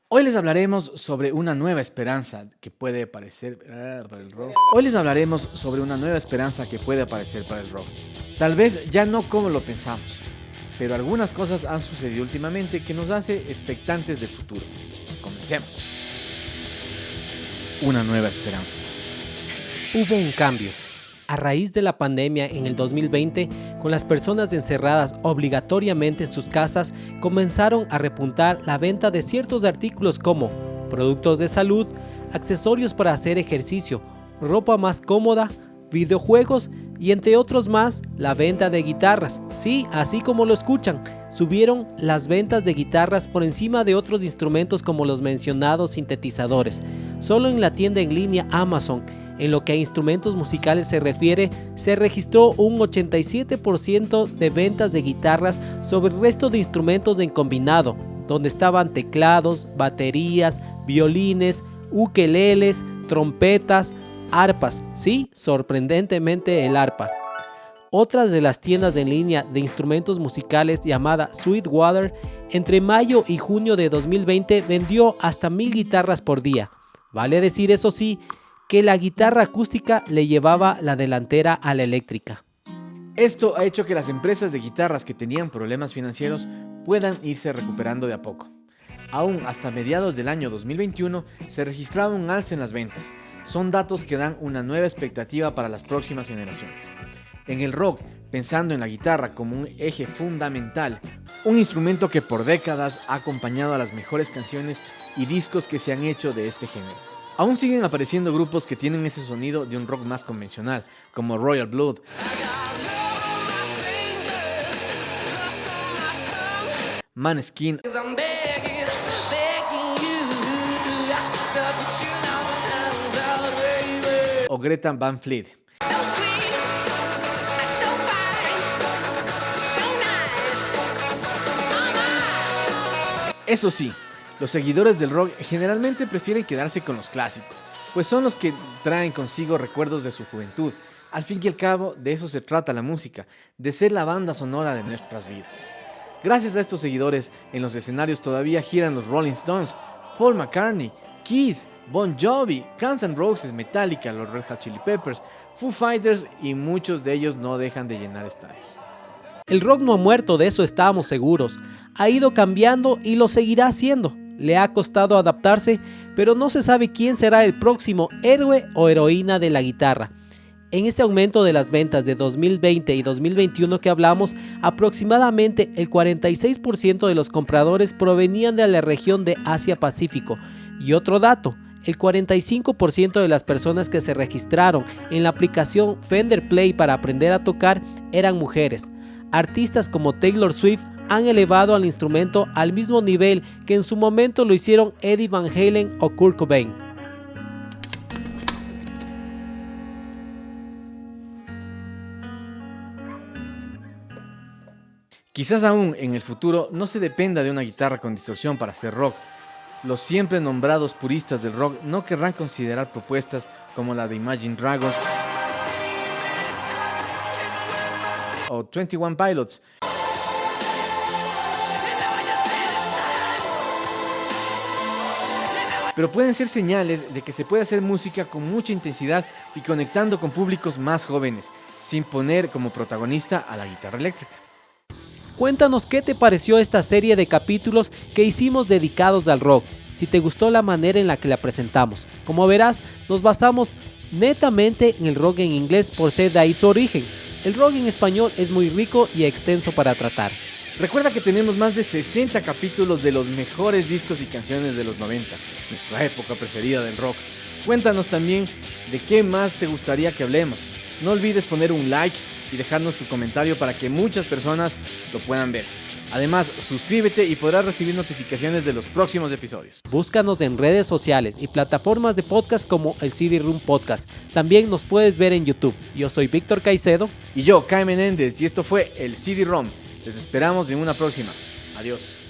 Hoy les hablaremos sobre una nueva esperanza que puede aparecer para el rock. Hoy les hablaremos sobre una nueva esperanza que puede aparecer para el rock. Tal vez ya no como lo pensamos, pero algunas cosas han sucedido últimamente que nos hace expectantes del futuro. Comencemos. Una nueva esperanza. Hubo un cambio. A raíz de la pandemia en el 2020, con las personas encerradas obligatoriamente en sus casas, comenzaron a repuntar la venta de ciertos artículos como productos de salud, accesorios para hacer ejercicio, ropa más cómoda, videojuegos y entre otros más, la venta de guitarras. Sí, así como lo escuchan, subieron las ventas de guitarras por encima de otros instrumentos como los mencionados sintetizadores. Solo en la tienda en línea Amazon, en lo que a instrumentos musicales se refiere, se registró un 87% de ventas de guitarras sobre el resto de instrumentos en combinado, donde estaban teclados, baterías, violines, ukeleles, trompetas, arpas. Sí, sorprendentemente el arpa. Otras de las tiendas en línea de instrumentos musicales llamada Sweetwater, entre mayo y junio de 2020 vendió hasta 1000 guitarras por día. Vale decir, eso sí, que la guitarra acústica le llevaba la delantera a la eléctrica. Esto ha hecho que las empresas de guitarras que tenían problemas financieros puedan irse recuperando de a poco. Aún hasta mediados del año 2021 se registraba un alza en las ventas. Son datos que dan una nueva expectativa para las próximas generaciones. En el rock, pensando en la guitarra como un eje fundamental, un instrumento que por décadas ha acompañado a las mejores canciones y discos que se han hecho de este género. Aún siguen apareciendo grupos que tienen ese sonido de un rock más convencional, como Royal Blood, Maneskin o Greta Van Fleet. Eso sí, los seguidores del rock generalmente prefieren quedarse con los clásicos, pues son los que traen consigo recuerdos de su juventud. Al fin y al cabo, de eso se trata la música, de ser la banda sonora de nuestras vidas. Gracias a estos seguidores, en los escenarios todavía giran los Rolling Stones, Paul McCartney, Kiss, Bon Jovi, Guns N' Roses, Metallica, los Red Hot Chili Peppers, Foo Fighters y muchos de ellos no dejan de llenar estadios. El rock no ha muerto, de eso estábamos seguros. Ha ido cambiando y lo seguirá haciendo. Le ha costado adaptarse, pero no se sabe quién será el próximo héroe o heroína de la guitarra. En este aumento de las ventas de 2020 y 2021 que hablamos, aproximadamente el 46% de los compradores provenían de la región de Asia-Pacífico. Y otro dato, el 45% de las personas que se registraron en la aplicación Fender Play para aprender a tocar eran mujeres. Artistas como Taylor Swift han elevado al instrumento al mismo nivel que en su momento lo hicieron Eddie Van Halen o Kurt Cobain. Quizás aún en el futuro no se dependa de una guitarra con distorsión para hacer rock. Los siempre nombrados puristas del rock no querrán considerar propuestas como la de Imagine Dragons o 21 Pilots. Pero pueden ser señales de que se puede hacer música con mucha intensidad y conectando con públicos más jóvenes, sin poner como protagonista a la guitarra eléctrica. Cuéntanos qué te pareció esta serie de capítulos que hicimos dedicados al rock, si te gustó la manera en la que la presentamos. Como verás, nos basamos netamente en el rock en inglés por ser de ahí su origen. El rock en español es muy rico y extenso para tratar. Recuerda que tenemos más de 60 capítulos de los mejores discos y canciones de los 90, nuestra época preferida del rock. Cuéntanos también de qué más te gustaría que hablemos. No olvides poner un like y dejarnos tu comentario para que muchas personas lo puedan ver. Además, suscríbete y podrás recibir notificaciones de los próximos episodios. Búscanos en redes sociales y plataformas de podcast como el CD Room Podcast. También nos puedes ver en YouTube. Yo soy Víctor Caicedo. Y yo, Kai Menéndez, y esto fue el CD-ROM. Les esperamos en una próxima. Adiós.